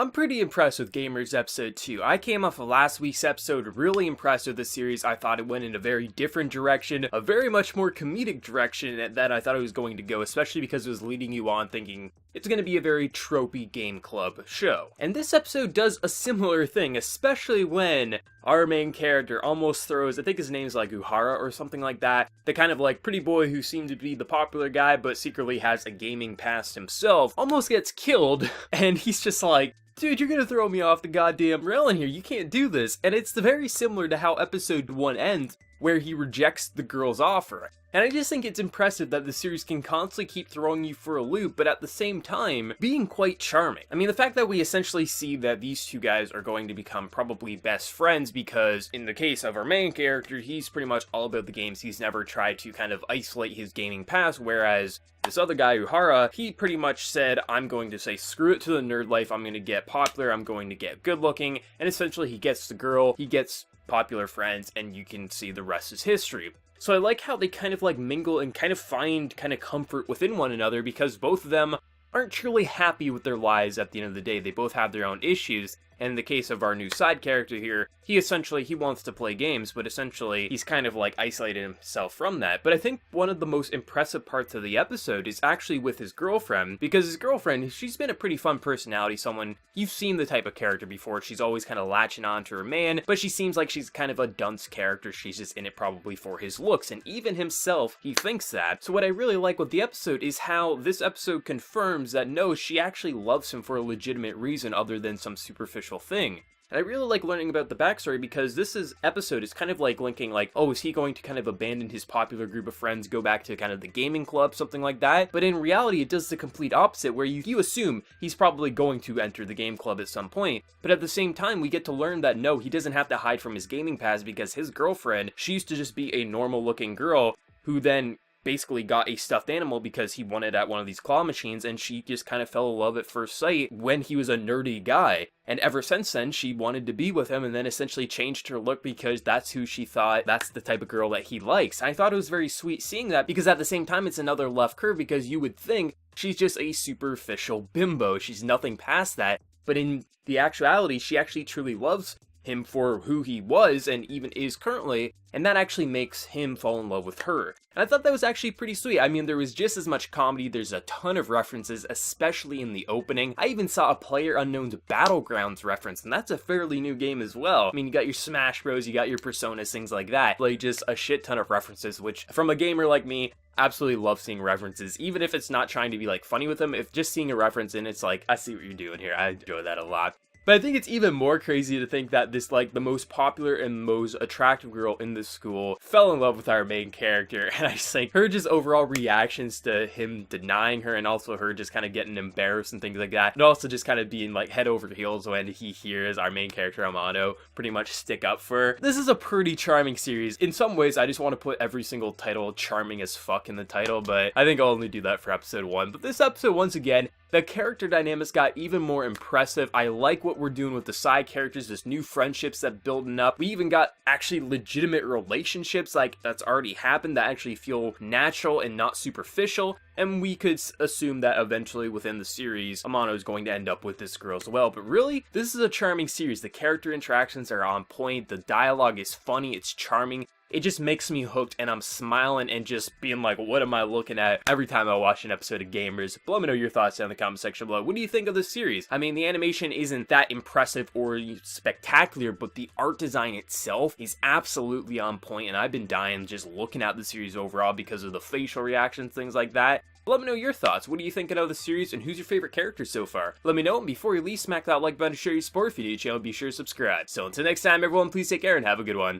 I'm pretty impressed with Gamers Episode 2. I came off of last week's episode really impressed with the series. I thought it went in a very different direction, a very much more comedic direction that I thought it was going to go, especially because it was leading you on thinking it's going to be a very tropey game club show. And this episode does a similar thing, especially when our main character almost throws, I think his name's like Uhara or something like that, the kind of like pretty boy who seemed to be the popular guy but secretly has a gaming past himself, almost gets killed, and he's just like, dude, you're gonna throw me off the goddamn rail in here, you can't do this. And it's very similar to how episode 1 ends, where he rejects the girl's offer. And I just think it's impressive that the series can constantly keep throwing you for a loop, but at the same time, being quite charming. I mean, the fact that we essentially see that these two guys are going to become probably best friends because, in the case of our main character, he's pretty much all about the games. He's never tried to kind of isolate his gaming past, whereas this other guy, Uhara, he pretty much said, I'm going to say screw it to the nerd life, I'm going to get popular, I'm going to get good looking, and essentially he gets the girl, he gets popular friends, and you can see the rest is history. So I like how they kind of like mingle and kind of find kind of comfort within one another because both of them aren't truly happy with their lives at the end of the day. They both have their own issues. And in the case of our new side character here, he wants to play games, but essentially he's kind of like isolated himself from that. But I think one of the most impressive parts of the episode is actually with his girlfriend, because his girlfriend, she's been a pretty fun personality, someone, you've seen the type of character before, she's always kind of latching on to her man, but she seems like she's kind of a dunce character, she's just in it probably for his looks, and even himself, he thinks that. So what I really like with the episode is how this episode confirms that no, she actually loves him for a legitimate reason other than some superficial thing. And I really like learning about the backstory because episode is kind of like linking like, oh, is he going to kind of abandon his popular group of friends, go back to kind of the gaming club, something like that? But in reality, it does the complete opposite, where you assume he's probably going to enter the game club at some point. But at the same time, we get to learn that no, he doesn't have to hide from his gaming past because his girlfriend, she used to just be a normal looking girl who then basically got a stuffed animal because he wanted at one of these claw machines, and she just kind of fell in love at first sight when he was a nerdy guy. And ever since then, she wanted to be with him and then essentially changed her look because that's who she thought, that's the type of girl that he likes. I thought it was very sweet seeing that because at the same time, it's another left curve because you would think she's just a superficial bimbo. She's nothing past that. But in the actuality, she actually truly loves him for who he was and even is currently, and that actually makes him fall in love with her. And I thought that was actually pretty sweet. I mean, there was just as much comedy, there's a ton of references, especially in the opening. I even saw a PlayerUnknown's Battlegrounds reference, and that's a fairly new game as well. I mean, you got your Smash Bros, you got your Personas, things like that. Like, just a shit ton of references, which, from a gamer like me, absolutely love seeing references, even if it's not trying to be, like, funny with them. If just seeing a reference in, it's like, I see what you're doing here. I enjoy that a lot. But I think it's even more crazy to think that this, like, the most popular and most attractive girl in this school fell in love with our main character. And I just think her just overall reactions to him denying her and also her just kind of getting embarrassed and things like that. And also just kind of being, like, head over heels when he hears our main character, Amano, pretty much stick up for her. This is a pretty charming series. In some ways, I just want to put every single title charming as fuck in the title, but I think I'll only do that for episode 1. But this episode, once again, the character dynamics got even more impressive. I like what we're doing with the side characters, this new friendships that building up. We even got actually legitimate relationships like that's already happened that actually feel natural and not superficial. And we could assume that eventually within the series, Amano is going to end up with this girl as well. But really, this is a charming series. The character interactions are on point. The dialogue is funny. It's charming. It just makes me hooked and I'm smiling and just being like, what am I looking at every time I watch an episode of Gamers? But let me know your thoughts down in the comment section below. What do you think of this series? I mean, the animation isn't that impressive or spectacular, but the art design itself is absolutely on point, and I've been dying just looking at the series overall because of the facial reactions, things like that. Let me know your thoughts. What are you thinking of the series, and who's your favorite character so far? Let me know, and before you leave, smack that like button to share your support. If you do the channel, be sure to subscribe. So until next time, everyone, please take care and have a good one.